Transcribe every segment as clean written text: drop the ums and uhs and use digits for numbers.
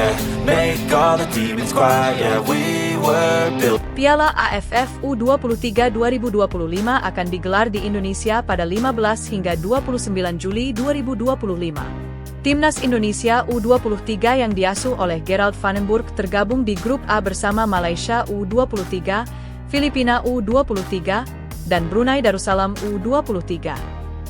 yeah. Make all the demons quiet, yeah. We were built. Piala AFF U23 2025 akan digelar di Indonesia pada 15 hingga 29 Juli 2025. Timnas Indonesia U23 yang diasuh oleh Gerald van den Burg tergabung di grup A bersama Malaysia U23, Filipina U23, dan Brunei Darussalam U23.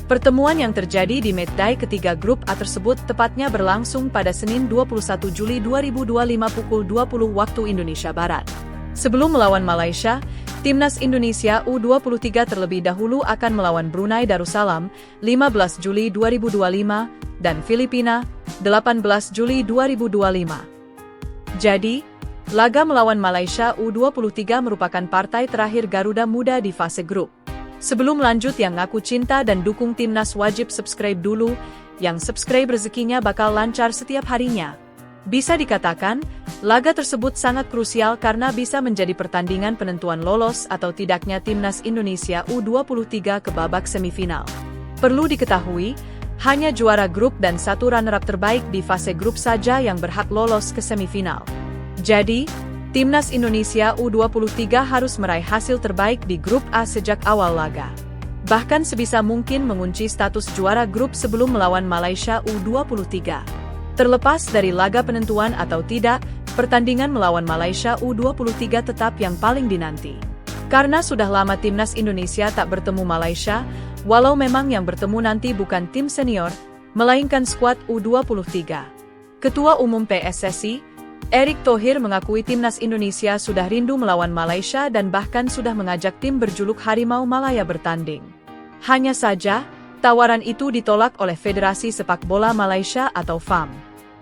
Pertemuan yang terjadi di matchday ketiga grup A tersebut tepatnya berlangsung pada Senin 21 Juli 2025 pukul 20 waktu Indonesia Barat. Sebelum melawan Malaysia, Timnas Indonesia U23 terlebih dahulu akan melawan Brunei Darussalam 15 Juli 2025 dan Filipina 18 Juli 2025. Jadi, laga melawan Malaysia U23 merupakan partai terakhir Garuda Muda di fase grup. Sebelum lanjut, yang ngaku cinta dan dukung Timnas wajib subscribe dulu, yang subscribe rezekinya bakal lancar setiap harinya. Bisa dikatakan, laga tersebut sangat krusial karena bisa menjadi pertandingan penentuan lolos atau tidaknya Timnas Indonesia U23 ke babak semifinal. Perlu diketahui, hanya juara grup dan satu runner-up terbaik di fase grup saja yang berhak lolos ke semifinal. Jadi, Timnas Indonesia U23 harus meraih hasil terbaik di grup A sejak awal laga. Bahkan sebisa mungkin mengunci status juara grup sebelum melawan Malaysia U23. Terlepas dari laga penentuan atau tidak, pertandingan melawan Malaysia U23 tetap yang paling dinanti. Karena sudah lama Timnas Indonesia tak bertemu Malaysia, walau memang yang bertemu nanti bukan tim senior, melainkan skuad U23. Ketua Umum PSSI, Erick Thohir mengakui Timnas Indonesia sudah rindu melawan Malaysia dan bahkan sudah mengajak tim berjuluk Harimau Malaya bertanding. Hanya saja, tawaran itu ditolak oleh Federasi Sepak Bola Malaysia atau FAM.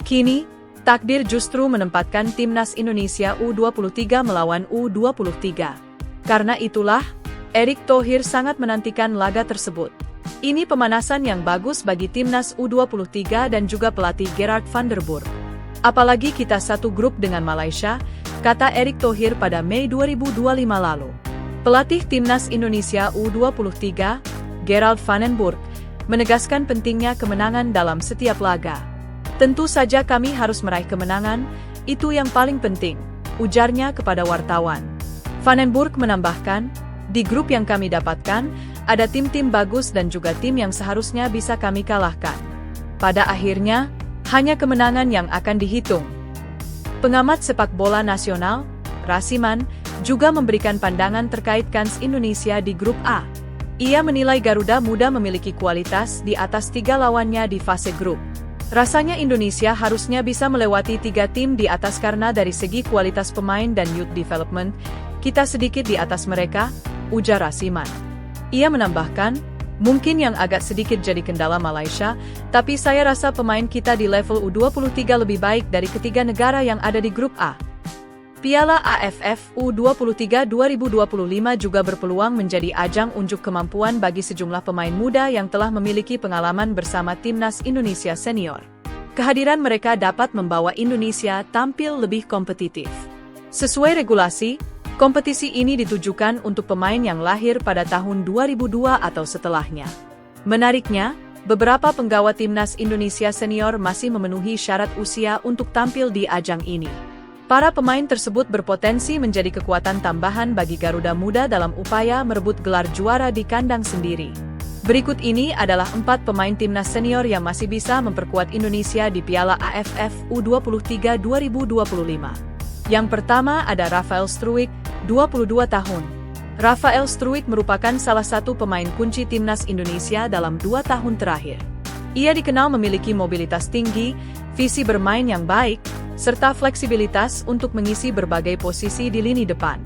Kini, takdir justru menempatkan Timnas Indonesia U23 melawan U23. Karena itulah, Erick Thohir sangat menantikan laga tersebut. Ini pemanasan yang bagus bagi Timnas U23 dan juga pelatih Gerard van der Burg. Apalagi kita satu grup dengan Malaysia, kata Erick Thohir pada Mei 2025 lalu. Pelatih Timnas Indonesia U23, Gerald van den Burg, menegaskan pentingnya kemenangan dalam setiap laga. Tentu saja kami harus meraih kemenangan, itu yang paling penting, ujarnya kepada wartawan. Van den Burg menambahkan, di grup yang kami dapatkan, ada tim-tim bagus dan juga tim yang seharusnya bisa kami kalahkan. Pada akhirnya, hanya kemenangan yang akan dihitung. Pengamat sepak bola nasional, Rasiman, juga memberikan pandangan terkait kans Indonesia di grup A. Ia menilai Garuda Muda memiliki kualitas di atas 3 lawannya di fase grup. Rasanya Indonesia harusnya bisa melewati 3 tim di atas karena dari segi kualitas pemain dan youth development, kita sedikit di atas mereka, ujar Rasiman. Ia menambahkan, mungkin yang agak sedikit jadi kendala Malaysia, tapi saya rasa pemain kita di level U23 lebih baik dari ketiga negara yang ada di grup A. Piala AFF U23 2025 juga berpeluang menjadi ajang unjuk kemampuan bagi sejumlah pemain muda yang telah memiliki pengalaman bersama Timnas Indonesia senior. Kehadiran mereka dapat membawa Indonesia tampil lebih kompetitif. Sesuai regulasi, kompetisi ini ditujukan untuk pemain yang lahir pada tahun 2002 atau setelahnya. Menariknya, beberapa penggawa Timnas Indonesia senior masih memenuhi syarat usia untuk tampil di ajang ini. Para pemain tersebut berpotensi menjadi kekuatan tambahan bagi Garuda Muda dalam upaya merebut gelar juara di kandang sendiri. Berikut ini adalah 4 pemain Timnas senior yang masih bisa memperkuat Indonesia di Piala AFF U23 2025. Yang pertama ada Rafael Struijk, 22 tahun. Rafael Struijk merupakan salah satu pemain kunci Timnas Indonesia dalam 2 tahun terakhir. Ia dikenal memiliki mobilitas tinggi, visi bermain yang baik, serta fleksibilitas untuk mengisi berbagai posisi di lini depan.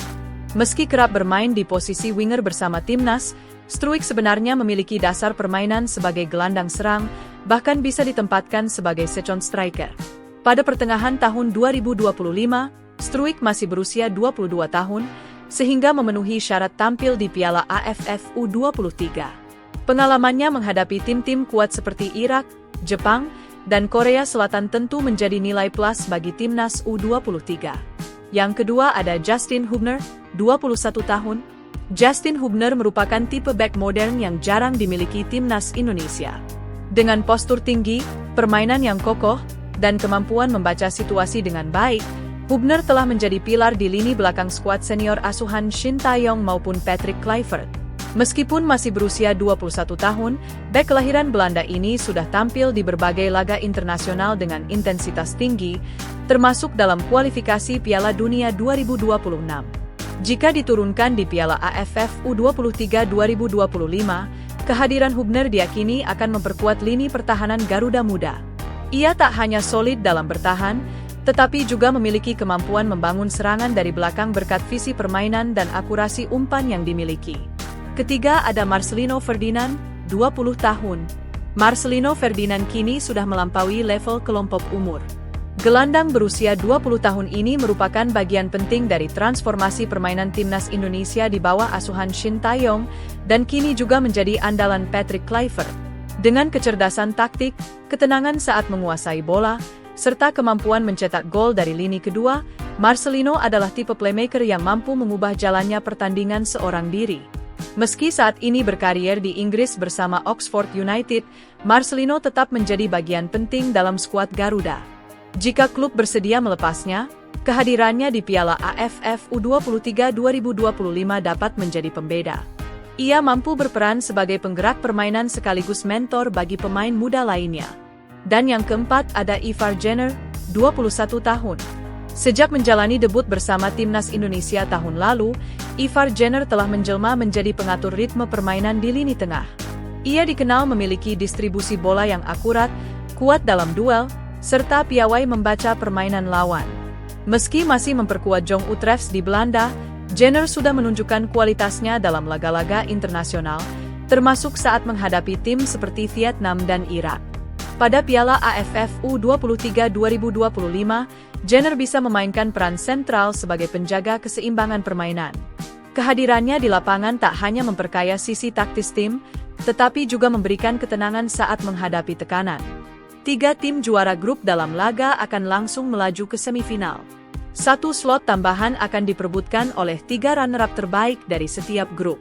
Meski kerap bermain di posisi winger bersama Timnas, Struijk sebenarnya memiliki dasar permainan sebagai gelandang serang, bahkan bisa ditempatkan sebagai second striker. Pada pertengahan tahun 2025, Struijk masih berusia 22 tahun, sehingga memenuhi syarat tampil di Piala AFF U23. Pengalamannya menghadapi tim-tim kuat seperti Irak, Jepang, dan Korea Selatan tentu menjadi nilai plus bagi Timnas U23. Yang kedua ada Justin Hubner, 21 tahun. Justin Hubner merupakan tipe back modern yang jarang dimiliki Timnas Indonesia. Dengan postur tinggi, permainan yang kokoh, dan kemampuan membaca situasi dengan baik, Hubner telah menjadi pilar di lini belakang skuad senior asuhan Shin Tae-yong maupun Patrick Kluivert. Meskipun masih berusia 21 tahun, bek kelahiran Belanda ini sudah tampil di berbagai laga internasional dengan intensitas tinggi, termasuk dalam kualifikasi Piala Dunia 2026. Jika diturunkan di Piala AFF U23 2025, kehadiran Hubner diakini akan memperkuat lini pertahanan Garuda Muda. Ia tak hanya solid dalam bertahan, tetapi juga memiliki kemampuan membangun serangan dari belakang berkat visi permainan dan akurasi umpan yang dimiliki. Ketiga ada Marcelino Ferdinand, 20 tahun. Marcelino Ferdinand kini sudah melampaui level kelompok umur. Gelandang berusia 20 tahun ini merupakan bagian penting dari transformasi permainan timnas Indonesia di bawah asuhan Shin Tae-yong dan kini juga menjadi andalan Patrick Kluivert. Dengan kecerdasan taktik, ketenangan saat menguasai bola, serta kemampuan mencetak gol dari lini kedua, Marcelino adalah tipe playmaker yang mampu mengubah jalannya pertandingan seorang diri. Meski saat ini berkarier di Inggris bersama Oxford United, Marcelino tetap menjadi bagian penting dalam skuad Garuda. Jika klub bersedia melepasnya, kehadirannya di Piala AFF U23 2025 dapat menjadi pembeda. Ia mampu berperan sebagai penggerak permainan sekaligus mentor bagi pemain muda lainnya. Dan yang keempat ada Ivar Jenner, 21 tahun. Sejak menjalani debut bersama timnas Indonesia tahun lalu, Ivar Jenner telah menjelma menjadi pengatur ritme permainan di lini tengah. Ia dikenal memiliki distribusi bola yang akurat, kuat dalam duel, serta piawai membaca permainan lawan. Meski masih memperkuat Jong Utrecht di Belanda, Jenner sudah menunjukkan kualitasnya dalam laga-laga internasional, termasuk saat menghadapi tim seperti Vietnam dan Irak. Pada Piala AFF U23 2025, Jenner bisa memainkan peran sentral sebagai penjaga keseimbangan permainan. Kehadirannya di lapangan tak hanya memperkaya sisi taktis tim, tetapi juga memberikan ketenangan saat menghadapi tekanan. 3 tim juara grup dalam laga akan langsung melaju ke semifinal. 1 slot tambahan akan diperebutkan oleh 3 runner-up terbaik dari setiap grup.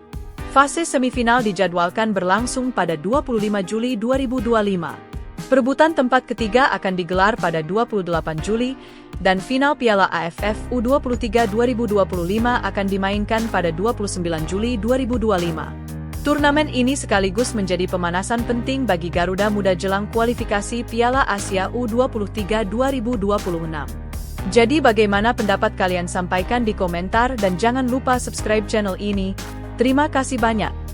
Fase semifinal dijadwalkan berlangsung pada 25 Juli 2025. Perebutan tempat ketiga akan digelar pada 28 Juli, dan final Piala AFF U23 2025 akan dimainkan pada 29 Juli 2025. Turnamen ini sekaligus menjadi pemanasan penting bagi Garuda Muda jelang kualifikasi Piala Asia U23 2026. Jadi bagaimana pendapat kalian? Sampaikan di komentar dan jangan lupa subscribe channel ini. Terima kasih banyak.